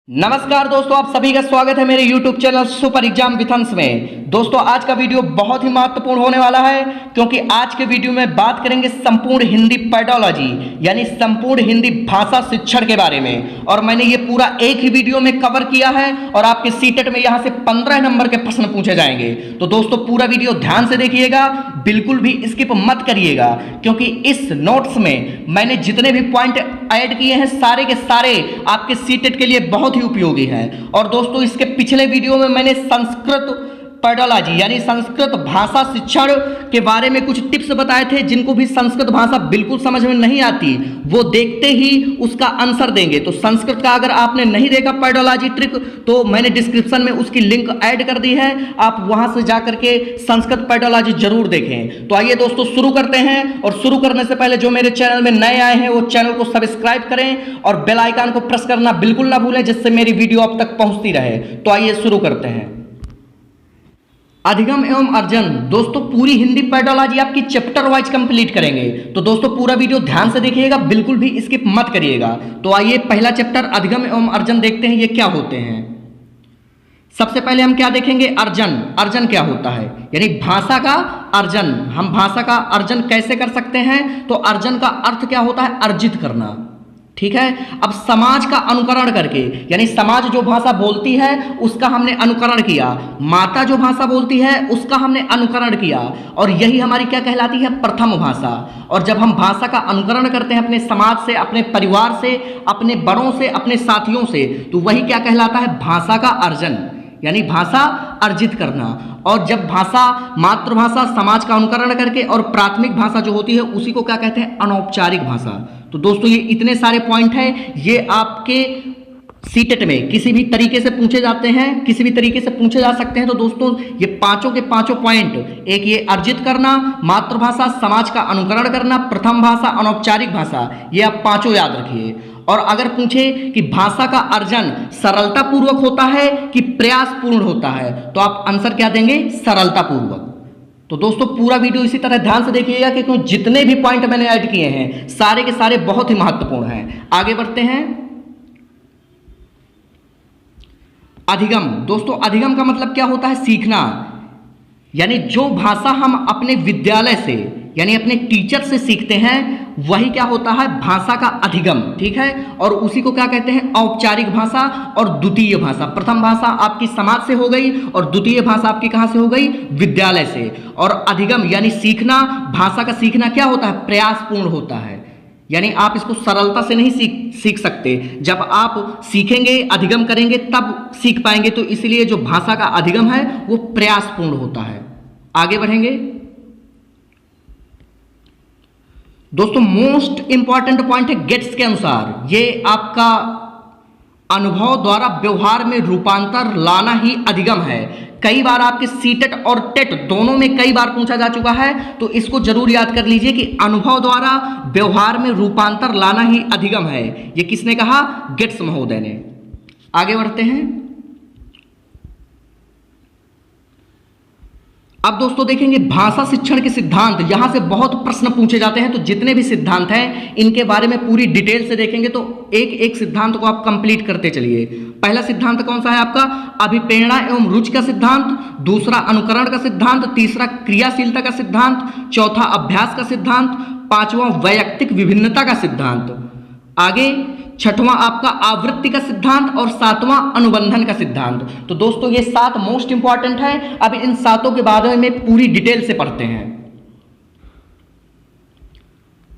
नमस्कार दोस्तों, आप सभी का स्वागत है मेरे YouTube channel super exam with अंश में। दोस्तों आज का वीडियो बहुत ही महत्वपूर्ण होने वाला है क्योंकि आज के वीडियो में बात करेंगे संपूर्ण हिंदी पेडोलॉजी यानी संपूर्ण हिंदी भाषा शिक्षण के बारे में। और मैंने ये पूरा एक ही वीडियो में कवर किया है और आपके सीटेट में यहाँ से 15 नंबर के प्रश्न पूछे जाएंगे। तो दोस्तों पूरा वीडियो ध्यान से देखिएगा, बिल्कुल भी स्किप मत करिएगा क्योंकि इस नोट्स में मैंने जितने भी पॉइंट ऐड किए हैं सारे के सारे आपके सीटेट के लिए बहुत ही उपयोगी है। और दोस्तों इसके पिछले वीडियो में मैंने संस्कृत पेडोलॉजी यानी संस्कृत भाषा शिक्षण के बारे में कुछ टिप्स बताए थे। जिनको भी संस्कृत भाषा बिल्कुल समझ में नहीं आती वो देखते ही उसका आंसर देंगे। तो संस्कृत का अगर आपने नहीं देखा पेडोलॉजी ट्रिक तो मैंने डिस्क्रिप्शन में उसकी लिंक ऐड कर दी है, आप वहां से जाकर के संस्कृत पेडोलॉजी जरूर देखें। तो आइए दोस्तों शुरू करते हैं। और शुरू करने से पहले जो मेरे चैनल में नए आए हैं वो चैनल को सब्सक्राइब करें और बेल आइकन को प्रेस करना बिल्कुल ना भूलें जिससे मेरी वीडियो आप तक पहुंचती रहे। तो आइए शुरू करते हैं। अधिगम एवं अर्जन दोस्तों पूरी हिंदी पेडोलॉजी आपकी चैप्टर वाइज कंप्लीट करेंगे। तो दोस्तों पूरा वीडियो ध्यान से देखिएगा, बिल्कुल भी स्किप मत करिएगा। तो आइए पहला चैप्टर अधिगम एवं अर्जन देखते हैं ये क्या होते हैं। सबसे पहले हम क्या देखेंगे, अर्जन। अर्जन क्या होता है यानी भाषा का अर्जन। हम भाषा का अर्जन कैसे कर सकते हैं, तो अर्जन का अर्थ क्या होता है, अर्जित करना। ठीक है। अब समाज का अनुकरण करके यानी समाज जो भाषा बोलती है उसका हमने अनुकरण किया, माता जो भाषा बोलती है उसका हमने अनुकरण किया और यही हमारी क्या कहलाती है, प्रथम भाषा। और जब हम भाषा का अनुकरण करते हैं अपने समाज से, अपने परिवार से, अपने बड़ों से, अपने साथियों से, तो वही क्या कहलाता है, भाषा का अर्जन यानी भाषा अर्जित करना। और जब भाषा मातृभाषा समाज का अनुकरण करके और प्राथमिक भाषा जो होती है उसी को क्या कहते हैं, अनौपचारिक भाषा। तो दोस्तों ये इतने सारे पॉइंट हैं, ये आपके सीटेट में किसी भी तरीके से पूछे जाते हैं, किसी भी तरीके से पूछे जा सकते हैं। तो दोस्तों ये पांचों के पांचों पॉइंट, एक ये अर्जित करना, मातृभाषा, समाज का अनुकरण करना, प्रथम भाषा, अनौपचारिक भाषा, ये आप पांचों याद रखिए। और अगर पूछे कि भाषा का अर्जन सरलता पूर्वक होता है कि प्रयास पूर्ण होता है तो आप आंसर क्या देंगे, सरलता पूर्वक। तो दोस्तों पूरा वीडियो इसी तरह ध्यान से देखिएगा क्योंकि जितने भी पॉइंट मैंने ऐड किए हैं सारे के सारे बहुत ही महत्वपूर्ण हैं। आगे बढ़ते हैं। अधिगम दोस्तों, अधिगम का मतलब क्या होता है, सीखना। यानी जो भाषा हम अपने विद्यालय से यानी अपने टीचर से सीखते हैं वही क्या होता है, भाषा का अधिगम। ठीक है। और उसी को क्या कहते हैं, औपचारिक भाषा और द्वितीय भाषा। प्रथम भाषा आपकी समाज से हो गई और द्वितीय भाषा आपकी कहां से हो गई, विद्यालय से। और अधिगम यानी सीखना, भाषा का सीखना क्या होता है, प्रयासपूर्ण होता है। यानी आप इसको सरलता से नहीं सीख सकते, जब आप सीखेंगे, अधिगम करेंगे तब सीख पाएंगे। तो इसलिए जो भाषा का अधिगम है वो प्रयासपूर्ण होता है। आगे बढ़ेंगे। दोस्तों मोस्ट इंपॉर्टेंट पॉइंट है गेट्स के अनुसार, ये आपका अनुभव द्वारा व्यवहार में रूपांतर लाना ही अधिगम है। कई बार आपके सीटेट और टेट दोनों में कई बार पूछा जा चुका है, तो इसको जरूर याद कर लीजिए कि अनुभव द्वारा व्यवहार में रूपांतर लाना ही अधिगम है। ये किसने कहा, गेट्स महोदय ने। आगे बढ़ते हैं। अब दोस्तों देखेंगे भाषा शिक्षण के सिद्धांत। यहां से बहुत प्रश्न पूछे जाते हैं, तो जितने भी सिद्धांत हैं इनके बारे में पूरी डिटेल से देखेंगे। तो एक एक सिद्धांत को आप कंप्लीट करते चलिए। पहला सिद्धांत कौन सा है आपका, अभिप्रेरणा एवं रुचि का सिद्धांत। दूसरा अनुकरण का सिद्धांत। तीसरा क्रियाशीलता का सिद्धांत। चौथा अभ्यास का सिद्धांत। पांचवा वैयक्तिक विभिन्नता का सिद्धांत। आगे छठवां आपका आवृत्ति का सिद्धांत और सातवां अनुबंधन का सिद्धांत। तो दोस्तों ये 7 मोस्ट इंपॉर्टेंट है। अब इन सातों के बारे में पूरी डिटेल से पढ़ते हैं।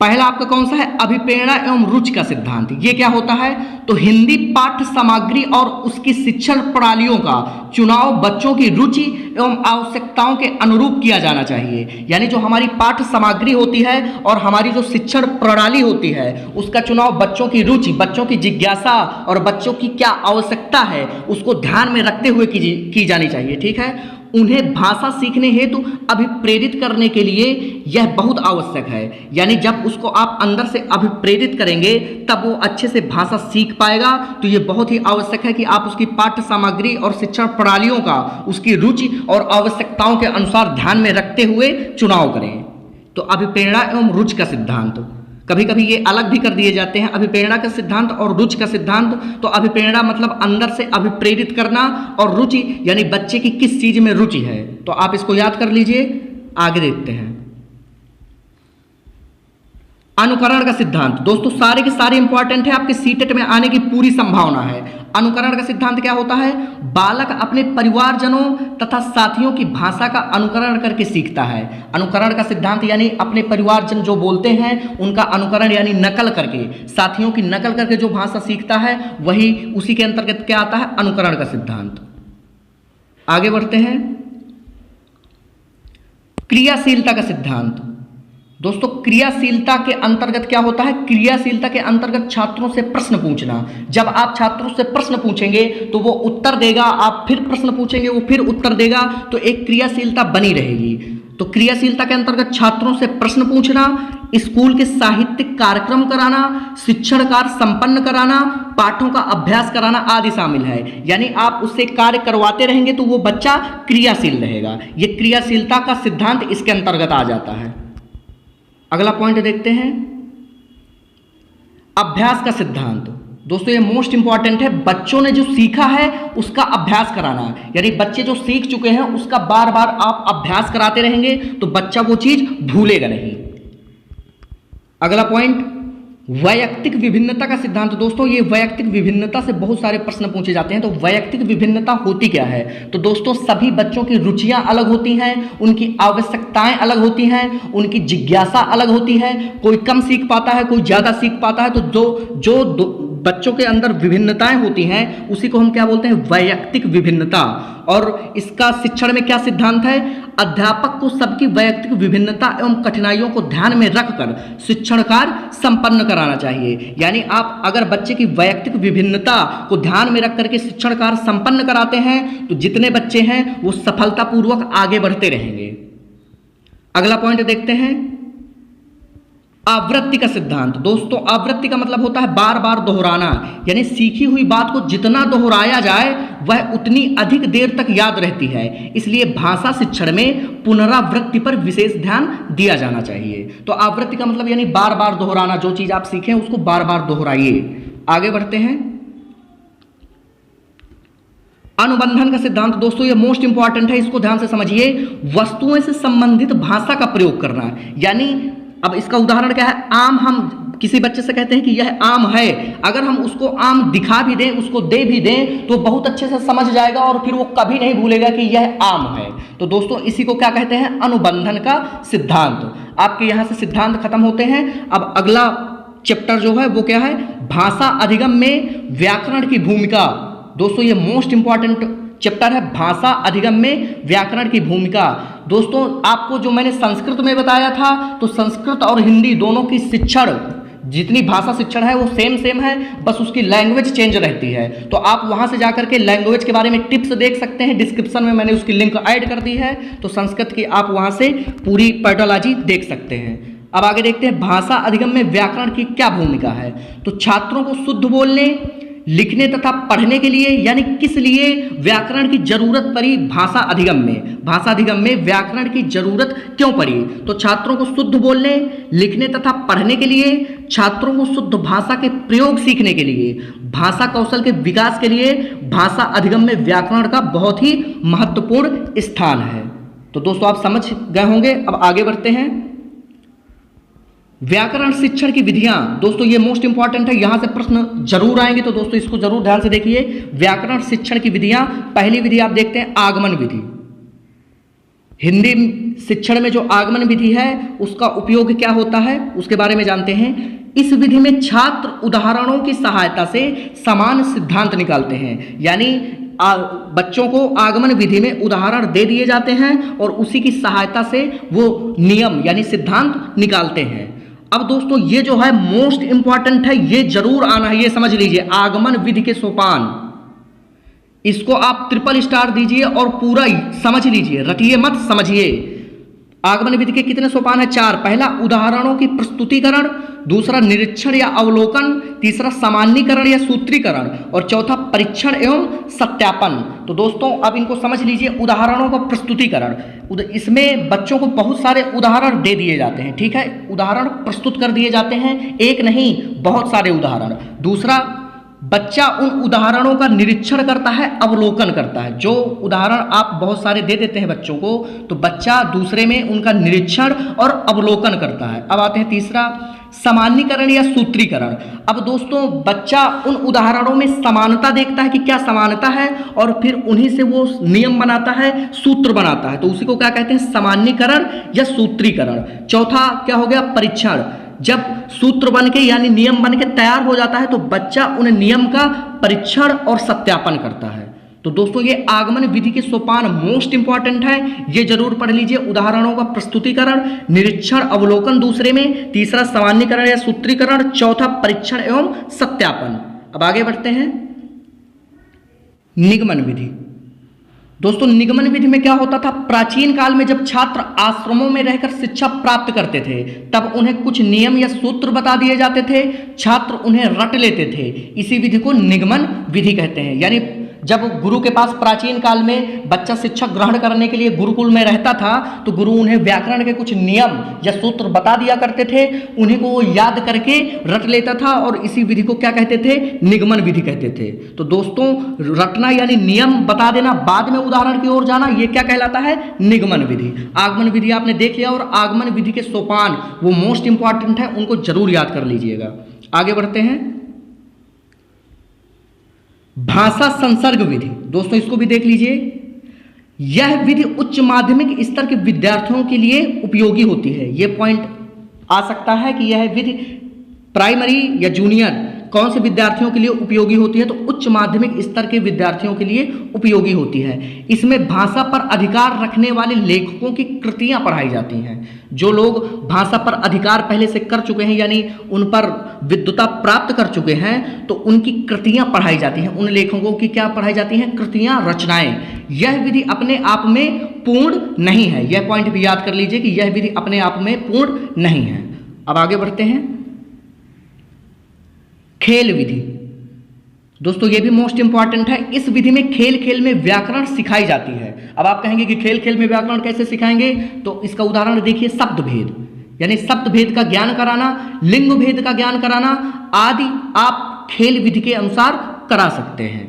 पहला आपका कौन सा है, अभिप्रेरणा एवं रुचि का सिद्धांत। ये क्या होता है, तो हिंदी पाठ्य सामग्री और उसकी शिक्षण प्रणालियों का चुनाव बच्चों की रुचि एवं आवश्यकताओं के अनुरूप किया जाना चाहिए। यानी जो हमारी पाठ्य सामग्री होती है और हमारी जो शिक्षण प्रणाली होती है उसका चुनाव बच्चों की रुचि, बच्चों की जिज्ञासा और बच्चों की क्या आवश्यकता है उसको ध्यान में रखते हुए की जानी चाहिए। ठीक है। उन्हें भाषा सीखने हेतु अभिप्रेरित करने के लिए यह बहुत आवश्यक है। यानी जब उसको आप अंदर से अभिप्रेरित करेंगे तब वो अच्छे से भाषा सीख पाएगा। तो ये बहुत ही आवश्यक है कि आप उसकी पाठ्य सामग्री और शिक्षण प्रणालियों का उसकी रुचि और आवश्यकताओं के अनुसार ध्यान में रखते हुए चुनाव करें। तो अभिप्रेरणा एवं रुचि का सिद्धांत। कभी कभी ये अलग भी कर दिए जाते हैं, अभिप्रेरणा का सिद्धांत और रुचि का सिद्धांत। तो अभिप्रेरणा मतलब अंदर से अभिप्रेरित करना, और रुचि यानी बच्चे की किस चीज में रुचि है। तो आप इसको याद कर लीजिए। आगे देखते हैं अनुकरण का सिद्धांत। दोस्तों सारे के सारे इंपॉर्टेंट है, आपके सीटेट में आने की पूरी संभावना है। अनुकरण का सिद्धांत क्या होता है? बालक अपने परिवारजनों तथा साथियों की भाषा का अनुकरण करके सीखता है। अनुकरण का सिद्धांत यानी अपने परिवारजन जो बोलते हैं उनका अनुकरण यानी नकल करके, साथियों की नकल करके जो भाषा सीखता है वही उसी के अंतर्गत क्या आता है? अनुकरण का सिद्धांत। आगे बढ़ते हैं क्रियाशीलता का सिद्धांत। दोस्तों क्रियाशीलता के अंतर्गत क्या होता है? क्रियाशीलता के अंतर्गत छात्रों से प्रश्न पूछना। जब आप छात्रों से प्रश्न पूछेंगे तो वो उत्तर देगा, आप फिर प्रश्न पूछेंगे वो फिर उत्तर देगा, तो एक क्रियाशीलता बनी रहेगी। तो क्रियाशीलता के अंतर्गत छात्रों से प्रश्न पूछना, स्कूल के साहित्यिक कार्यक्रम कराना, शिक्षण कार्य संपन्न कराना, पाठों का अभ्यास कराना आदि शामिल है। यानी आप उससे कार्य करवाते रहेंगे तो वो बच्चा क्रियाशील रहेगा। ये क्रियाशीलता का सिद्धांत इसके अंतर्गत आ जाता है। अगला पॉइंट देखते हैं अभ्यास का सिद्धांत। दोस्तों ये मोस्ट इंपॉर्टेंट है, बच्चों ने जो सीखा है उसका अभ्यास कराना। यानी बच्चे जो सीख चुके हैं उसका बार बार आप अभ्यास कराते रहेंगे तो बच्चा वो चीज भूलेगा नहीं। अगला पॉइंट वैयक्तिक विभिन्नता का सिद्धांत। दोस्तों ये वैयक्तिक विभिन्नता से बहुत सारे प्रश्न पूछे जाते हैं। तो वैयक्तिक विभिन्नता होती क्या है? तो दोस्तों सभी बच्चों की रुचियां अलग होती हैं, उनकी आवश्यकताएं अलग होती हैं, उनकी जिज्ञासा अलग होती है। कोई कम सीख पाता है, कोई ज्यादा सीख पाता है। तो जो बच्चों के अंदर विभिन्नताएं होती हैं उसी को हम क्या बोलते हैं? वैयक्तिक विभिन्नता। और इसका शिक्षण में क्या सिद्धांत है? अध्यापक को सबकी वैयक्तिक विभिन्नता एवं कठिनाइयों को ध्यान में रखकर शिक्षण कार्य संपन्न कराना चाहिए। यानी आप अगर बच्चे की वैयक्तिक विभिन्नता को ध्यान में रख करके शिक्षण कार्य संपन्न कराते हैं तो जितने बच्चे हैं वो सफलतापूर्वक आगे बढ़ते रहेंगे। अगला पॉइंट देखते हैं आवृत्ति का सिद्धांत। दोस्तों आवृत्ति का मतलब होता है बार बार दोहराना। यानी सीखी हुई बात को जितना दोहराया जाए वह उतनी अधिक देर तक याद रहती है। इसलिए भाषा शिक्षण में पुनरावृत्ति पर विशेष ध्यान दिया जाना चाहिए। तो आवृत्ति का मतलब यानी बार बार दोहराना, जो चीज आप सीखें उसको बार बार दोहराइए। आगे बढ़ते हैं अनुबंधन का सिद्धांत। दोस्तों ये मोस्ट इंपॉर्टेंट है, इसको ध्यान से समझिए। वस्तुओं से संबंधित भाषा का प्रयोग करना। यानी अब इसका उदाहरण क्या है? आम, हम किसी बच्चे से कहते हैं कि यह आम है, अगर हम उसको आम दिखा भी दें, उसको दे भी दें तो बहुत अच्छे से समझ जाएगा और फिर वो कभी नहीं भूलेगा कि यह आम है। तो दोस्तों इसी को क्या कहते हैं? अनुबंधन का सिद्धांत। आपके यहां से सिद्धांत खत्म होते हैं। अब अगला चैप्टर जो है वो क्या है? भाषा अधिगम में व्याकरण की भूमिका। दोस्तों ये मोस्ट इंपॉर्टेंट चैप्टर है, भाषा अधिगम में व्याकरण की भूमिका। दोस्तों आपको जो मैंने संस्कृत में बताया था, तो संस्कृत और हिंदी दोनों की शिक्षण, जितनी भाषा शिक्षण है वो सेम है, बस उसकी लैंग्वेज चेंज रहती है। तो आप वहां से जाकर के लैंग्वेज के बारे में टिप्स देख सकते हैं, डिस्क्रिप्शन में मैंने उसकी लिंक ऐड कर दी है। तो संस्कृत की आप वहां से पूरी पैडोलॉजी देख सकते हैं। अब आगे देखते हैं भाषा अधिगम में व्याकरण की क्या भूमिका है। तो छात्रों को शुद्ध बोलने, लिखने तथा पढ़ने के लिए, यानी किस लिए व्याकरण की जरूरत पड़ी भाषा अधिगम में? भाषा अधिगम में व्याकरण की जरूरत क्यों पड़ी? तो छात्रों को शुद्ध बोलने, लिखने तथा पढ़ने के लिए, छात्रों को शुद्ध भाषा के प्रयोग सीखने के लिए, भाषा कौशल के विकास के लिए भाषा अधिगम में व्याकरण का बहुत ही महत्वपूर्ण स्थान है। तो दोस्तों आप समझ गए होंगे। अब आगे बढ़ते हैं व्याकरण शिक्षण की विधियां। दोस्तों ये मोस्ट इंपॉर्टेंट है, यहां से प्रश्न जरूर आएंगे, तो दोस्तों इसको जरूर ध्यान से देखिए। व्याकरण शिक्षण की विधियां, पहली विधि आप देखते हैं आगमन विधि। हिंदी शिक्षण में जो आगमन विधि है उसका उपयोग क्या होता है उसके बारे में जानते हैं। इस विधि में छात्र उदाहरणों की सहायता से समान सिद्धांत निकालते हैं। यानी बच्चों को आगमन विधि में उदाहरण दे दिए जाते हैं और उसी की सहायता से वो नियम यानी सिद्धांत निकालते हैं। अब दोस्तों ये जो है मोस्ट इंपॉर्टेंट है, ये जरूर आना है, ये समझ लीजिए। आगमन विधि के सोपान, इसको आप ट्रिपल स्टार दीजिए और पूरा समझ लीजिए, रटिए मत, समझिए। आगमन विधि के कितने सोपान है? 4। पहला उदाहरणों की प्रस्तुतिकरण, दूसरा निरीक्षण या अवलोकन, तीसरा सामान्यीकरण या सूत्रीकरण और चौथा परीक्षण एवं सत्यापन। तो दोस्तों अब इनको समझ लीजिए। उदाहरणों का प्रस्तुतिकरण, इसमें बच्चों को बहुत सारे उदाहरण दे दिए जाते हैं, ठीक है, उदाहरण प्रस्तुत कर दिए जाते हैं, एक नहीं बहुत सारे उदाहरण। दूसरा, बच्चा उन उदाहरणों का निरीक्षण करता है, अवलोकन करता है। जो उदाहरण आप बहुत सारे दे देते हैं बच्चों को, तो बच्चा दूसरे में उनका निरीक्षण और अवलोकन करता है। अब आते हैं तीसरा, सामान्यीकरण या सूत्रीकरण। अब दोस्तों बच्चा उन उदाहरणों में समानता देखता है कि क्या समानता है, और फिर उन्हीं से वो नियम बनाता है, सूत्र बनाता है। तो उसी को क्या कहते हैं? सामान्यीकरण या सूत्रीकरण। चौथा क्या हो गया? परीक्षण। जब सूत्र बन के यानी नियम बन के तैयार हो जाता है तो बच्चा उन नियम का परीक्षण और सत्यापन करता है। तो दोस्तों ये आगमन विधि के सोपान मोस्ट इंपॉर्टेंट है, ये जरूर पढ़ लीजिए। उदाहरणों का प्रस्तुतिकरण, निरीक्षण अवलोकन दूसरे में, तीसरा सामान्यीकरण या सूत्रीकरण, चौथा परीक्षण एवं सत्यापन। अब आगे बढ़ते हैं। निगमन विधि। दोस्तों निगमन विधि में क्या होता था? प्राचीन काल में जब छात्र आश्रमों में रहकर शिक्षा प्राप्त करते थे तब उन्हें कुछ नियम या सूत्र बता दिए जाते थे, छात्र उन्हें रट लेते थे। इसी विधि को निगमन विधि कहते हैं। यानी जब गुरु के पास प्राचीन काल में बच्चा शिक्षा ग्रहण करने के लिए गुरुकुल में रहता था तो गुरु उन्हें व्याकरण के कुछ नियम या सूत्र बता दिया करते थे, उन्हीं को वो याद करके रट लेता था, और इसी विधि को क्या कहते थे? निगमन विधि कहते थे। तो दोस्तों रटना यानी नियम बता देना, बाद में उदाहरण की ओर जाना, ये क्या कहलाता है? निगमन विधि। आगमन विधि आपने देख लिया, और आगमन विधि के सोपान वो मोस्ट इंपॉर्टेंट है, उनको जरूर याद कर लीजिएगा। आगे बढ़ते हैं। भाषा संसर्ग विधि। दोस्तों इसको भी देख लीजिए। यह विधि उच्च माध्यमिक स्तर के विद्यार्थियों के लिए उपयोगी होती है। यह पॉइंट आ सकता है कि यह विधि प्राइमरी या जूनियर कौन से विद्यार्थियों के लिए उपयोगी होती है? तो उच्च माध्यमिक स्तर के विद्यार्थियों के लिए उपयोगी होती है। इसमें भाषा पर अधिकार रखने वाले लेखकों की कृतियां पढ़ाई जाती हैं। जो लोग भाषा पर अधिकार पहले से कर चुके हैं यानी उन पर विद्वता प्राप्त कर चुके हैं, तो उनकी कृतियां पढ़ाई जाती हैं। उन लेखकों की क्या पढ़ाई जाती हैं? कृतियां, रचनाएं। यह विधि अपने आप में पूर्ण नहीं है। यह पॉइंट भी याद कर लीजिए कि यह विधि अपने आप में पूर्ण नहीं है। अब आगे बढ़ते हैं। खेल विधि। दोस्तों ये भी मोस्ट इंपॉर्टेंट है। इस विधि में खेल खेल में व्याकरण सिखाई जाती है। अब आप कहेंगे कि खेल खेल में व्याकरण कैसे सिखाएंगे? तो इसका उदाहरण देखिए, शब्द भेद यानी शब्द भेद का ज्ञान कराना, लिंग भेद का ज्ञान कराना आदि आप खेल विधि के अनुसार करा सकते हैं।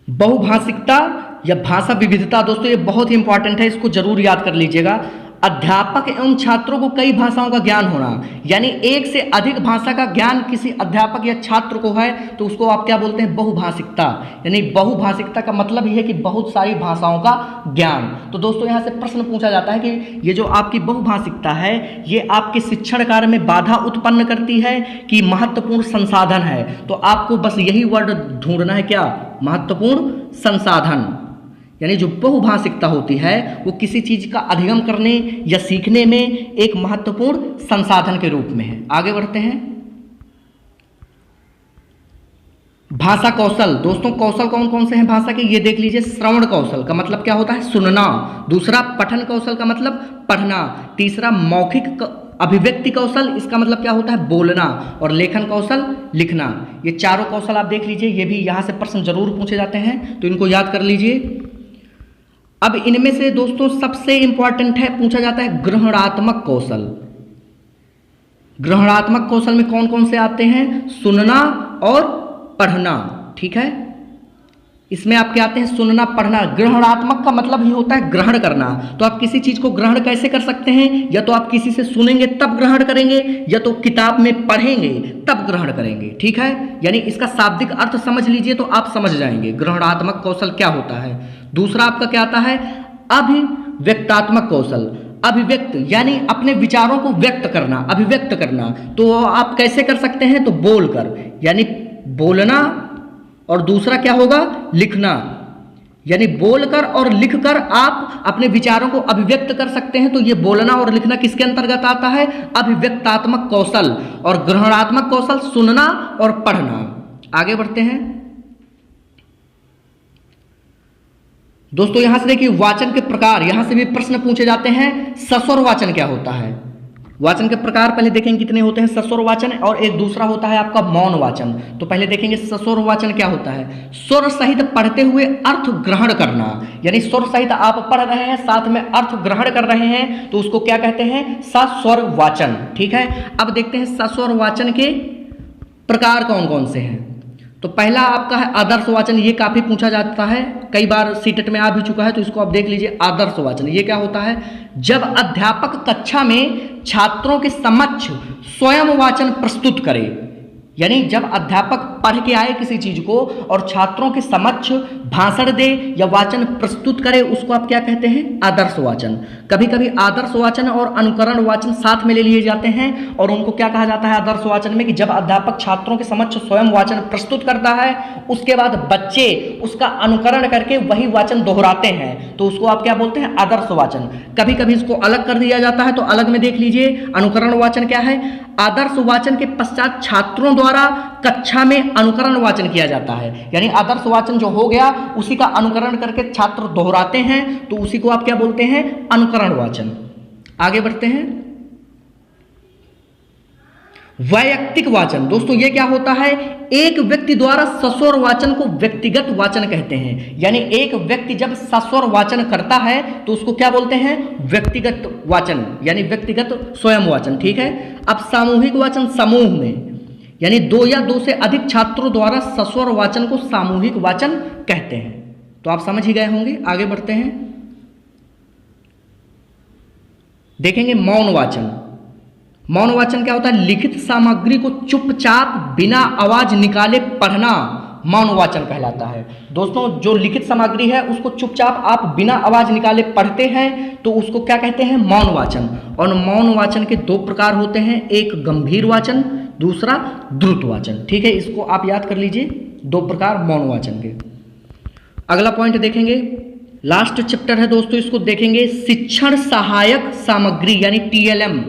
बहुभाषिकता या भाषा विविधता, दोस्तों ये बहुत ही इंपॉर्टेंट है, इसको जरूर याद कर लीजिएगा। अध्यापक एवं छात्रों को कई भाषाओं का ज्ञान होना, यानी एक से अधिक भाषा का ज्ञान किसी अध्यापक या छात्र को है तो उसको आप क्या बोलते हैं? बहुभाषिकता। यानी बहुभाषिकता का मतलब यह है कि बहुत सारी भाषाओं का ज्ञान। तो दोस्तों यहाँ से प्रश्न पूछा जाता है कि ये जो आपकी बहुभाषिकता है ये आपके शिक्षण कार्य में बाधा उत्पन्न करती है कि महत्वपूर्ण संसाधन है? तो आपको बस यही वर्ड ढूंढना है, क्या? महत्वपूर्ण संसाधन। यानी जो बहुभाषिकता होती है वो किसी चीज का अधिगम करने या सीखने में एक महत्वपूर्ण संसाधन के रूप में है। आगे बढ़ते हैं। भाषा कौशल। दोस्तों कौशल कौन कौन से हैं भाषा के? ये देख लीजिए। श्रवण कौशल का मतलब क्या होता है? सुनना। दूसरा पठन कौशल का मतलब पढ़ना। तीसरा मौखिक अभिव्यक्ति कौशल, इसका मतलब क्या होता है? बोलना। और लेखन कौशल, लिखना। ये चारों कौशल आप देख लीजिए। ये भी यहाँ से प्रश्न जरूर पूछे जाते हैं, तो इनको याद कर लीजिए। अब इनमें से दोस्तों सबसे इंपॉर्टेंट है, पूछा जाता है ग्रहणात्मक कौशल। ग्रहणात्मक कौशल में कौन कौन से आते हैं? सुनना और पढ़ना। ठीक है, इसमें आपके आते हैं सुनना, पढ़ना। ग्रहणात्मक का मतलब ही होता है ग्रहण करना। तो आप किसी चीज को ग्रहण कैसे कर सकते हैं? या तो आप किसी से सुनेंगे तब ग्रहण करेंगे, या तो किताब में पढ़ेंगे तब ग्रहण करेंगे। ठीक है, यानी इसका शाब्दिक अर्थ समझ लीजिए तो आप समझ जाएंगे ग्रहणात्मक कौशल क्या होता है। दूसरा आपका क्या आता है? अभिव्यक्तात्मक कौशल। अभिव्यक्त यानी अपने विचारों को व्यक्त करना, अभिव्यक्त करना। तो आप कैसे कर सकते हैं? तो बोलकर, यानी बोलना। और दूसरा क्या होगा? लिखना। यानी बोलकर और लिखकर आप अपने विचारों को अभिव्यक्त कर सकते हैं। तो ये बोलना और लिखना किसके अंतर्गत आता है? अभिव्यक्तात्मक कौशल। और ग्रहणात्मक कौशल सुनना और पढ़ना। आगे बढ़ते हैं। दोस्तों यहां से देखिए वाचन के प्रकार, यहां से भी प्रश्न पूछे जाते हैं। सस्वर वाचन क्या होता है? वाचन के प्रकार पहले देखेंगे कितने होते हैं सस्वर वाचन, और एक दूसरा होता है आपका मौन वाचन। तो पहले देखेंगे सस्वर वाचन क्या होता है। स्वर सहित पढ़ते हुए अर्थ ग्रहण करना, यानी स्वर सहित आप पढ़ रहे हैं साथ में अर्थ ग्रहण कर रहे हैं तो उसको क्या कहते हैं? सस्वर वाचन। ठीक है, अब देखते हैं सस्वर वाचन के प्रकार कौन कौन से हैं। तो पहला आपका है आदर्श वाचन, ये काफी पूछा जाता है, कई बार सीटेट में आ भी चुका है, तो इसको आप देख लीजिए। आदर्श वाचन ये क्या होता है? जब अध्यापक कक्षा में छात्रों के समक्ष स्वयं वाचन प्रस्तुत करे, यानी जब अध्यापक पढ़ के आए किसी चीज को और छात्रों के समक्ष भाषण दे या वाचन प्रस्तुत करे, उसको आप क्या कहते हैं? आदर्श वाचन। कभी कभी आदर्श वाचन और अनुकरण वाचन साथ में ले लिए जाते हैं और उनको क्या कहा जाता है आदर्श वाचन में? कि जब अध्यापक छात्रों के समक्ष स्वयं वाचन प्रस्तुत करता है, उसके बाद बच्चे उसका अनुकरण करके वही वाचन दोहराते हैं, तो उसको आप क्या बोलते हैं? आदर्श वाचन। कभी कभी इसको अलग कर दिया जाता है, तो अलग में देख लीजिए। अनुकरण वाचन क्या है? आदर्श वाचन के पश्चात छात्रों द्वारा कक्षा में अनुकरण वाचन किया जाता है, यानी आदर्श वाचन जो हो गया उसी का अनुकरण करके छात्र दोहराते हैं, तो उसी को आप क्या बोलते हैं? अनुकरण वाचन। आगे बढ़ते हैं। वैयक्तिक वाचन, दोस्तों ये क्या होता है? एक व्यक्ति द्वारा सस्वर वाचन को व्यक्तिगत वाचन कहते हैं, यानी एक व्यक्ति जब सस्वर वाचन करता है तो उसको क्या बोलते हैं? व्यक्तिगत वाचन, यानी व्यक्तिगत स्वयं वाचन। ठीक है, अब सामूहिक वाचन समूह में, यानी दो या दो से अधिक छात्रों द्वारा सस्वर वाचन को सामूहिक वाचन कहते हैं। तो आप समझ ही गए होंगे। आगे बढ़ते हैं, देखेंगे मौन वाचन। मौन वाचन क्या होता है? लिखित सामग्री को चुपचाप बिना आवाज निकाले पढ़ना मौन वाचन कहलाता है। दोस्तों जो लिखित सामग्री है उसको चुपचाप आप बिना आवाज निकाले पढ़ते हैं तो उसको क्या कहते हैं? मौन वाचन। और मौन वाचन के दो प्रकार होते हैं, एक गंभीर वाचन, दूसरा द्रुत वाचन। ठीक है, इसको आप याद कर लीजिए, दो प्रकार मौन वाचन के। अगला पॉइंट देखेंगे, लास्ट चैप्टर है दोस्तों, इसको देखेंगे शिक्षण सहायक सामग्री, यानी TLM,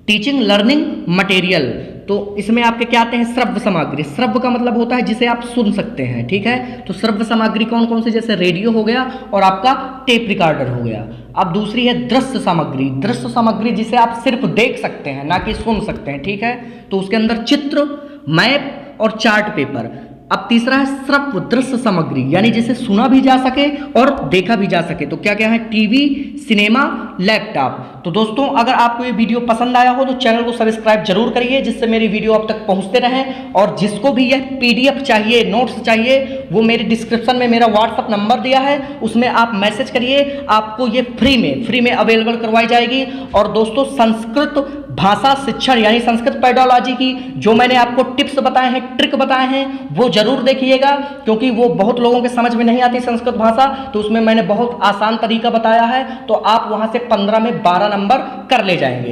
टीचिंग लर्निंग मटेरियल। तो इसमें आपके क्या आते हैं? श्रव्य सामग्री। श्रव्य का मतलब होता है जिसे आप सुन सकते हैं। ठीक है, तो श्रव्य सामग्री कौन कौन से? जैसे रेडियो हो गया और आपका टेप रिकॉर्डर हो गया। अब दूसरी है दृश्य सामग्री। दृश्य सामग्री जिसे आप सिर्फ देख सकते हैं, ना कि सुन सकते हैं। ठीक है, तो उसके अंदर चित्र, मैप और चार्ट पेपर। अब तीसरा है श्रव्य दृश्य सामग्री, यानी जिसे सुना भी जा सके और देखा भी जा सके। तो क्या क्या है? TV, cinema, laptop. तो दोस्तों अगर आपको ये वीडियो पसंद आया हो तो चैनल को सब्सक्राइब जरूर करिए, जिससे मेरी वीडियो आप तक पहुंचते रहें। और जिसको भी यह PDF चाहिए, नोट्स चाहिए, वो मेरे डिस्क्रिप्शन में मेरा WhatsApp नंबर दिया है, उसमें आप मैसेज करिए, आपको ये फ्री में अवेलेबल करवाई जाएगी। और दोस्तों संस्कृत भाषा शिक्षण यानी संस्कृत पेडोलॉजी की जो मैंने आपको टिप्स बताए हैं, ट्रिक बताए हैं, वो जरूर देखिएगा, क्योंकि वो बहुत लोगों के समझ में नहीं आती संस्कृत भाषा। तो उसमें मैंने बहुत आसान तरीका बताया है, तो आप वहां से 15 में 12 नंबर कर ले जाएंगे।